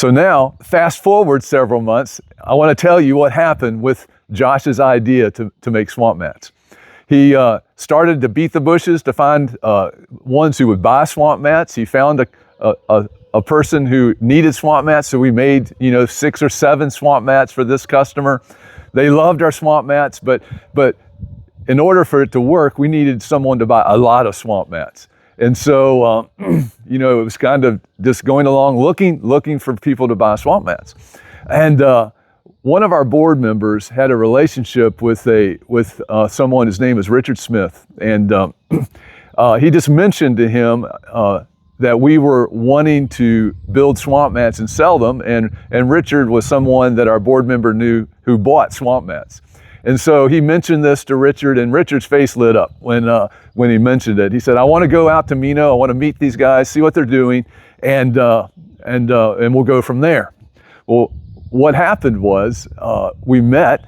So now, fast forward several months, I want to tell you what happened with Josh's idea to make swamp mats. He started to beat the bushes to find ones who would buy swamp mats. He found a person who needed swamp mats, so we made 6 or 7 swamp mats for this customer. They loved our swamp mats, but in order for it to work, we needed someone to buy a lot of swamp mats. And so, it was kind of just going along looking for people to buy swamp mats. And one of our board members had a relationship with someone. His name is Richard Smith, and he just mentioned to him that we were wanting to build swamp mats and sell them. And Richard was someone that our board member knew who bought swamp mats. And so he mentioned this to Richard, and Richard's face lit up when he mentioned it. He said, "I want to go out to Meno. I want to meet these guys, see what they're doing, and we'll go from there." Well, what happened was we met,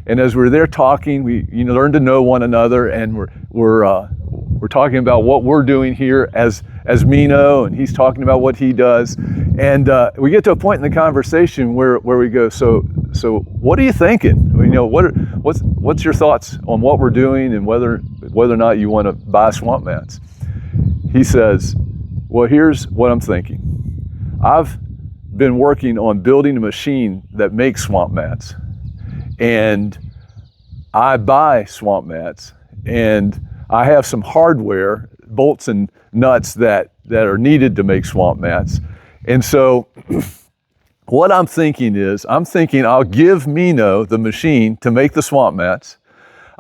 and as we were there talking, we learned to know one another, and we're talking about what we're doing here as Meno, and he's talking about what he does, and we get to a point in the conversation where we go, so what are you thinking? What's your thoughts on what we're doing and whether or not you want to buy swamp mats? He says, "Well, here's what I'm thinking. I've been working on building a machine that makes swamp mats, and I buy swamp mats, and I have some hardware, bolts and nuts that are needed to make swamp mats. And so what I'm thinking I'll give Meno the machine to make the swamp mats.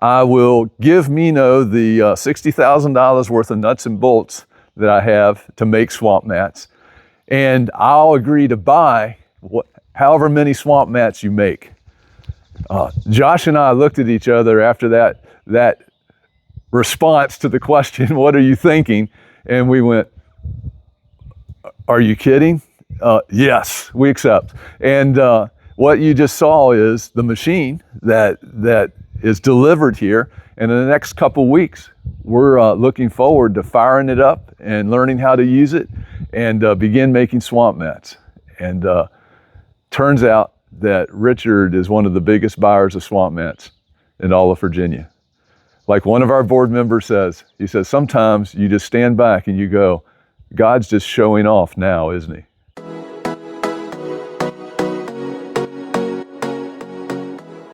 I will give Meno the $60,000 worth of nuts and bolts that I have to make swamp mats, and I'll agree to buy however many swamp mats you make." Josh and I looked at each other after that response to the question, "What are you thinking?" And we went, "Are you kidding? Yes, we accept." And what you just saw is the machine that is delivered here. And in the next couple weeks, we're looking forward to firing it up and learning how to use it and begin making swamp mats. And turns out that Richard is one of the biggest buyers of swamp mats in all of Virginia. Like one of our board members says, he says, sometimes you just stand back and you go, God's just showing off now, isn't he?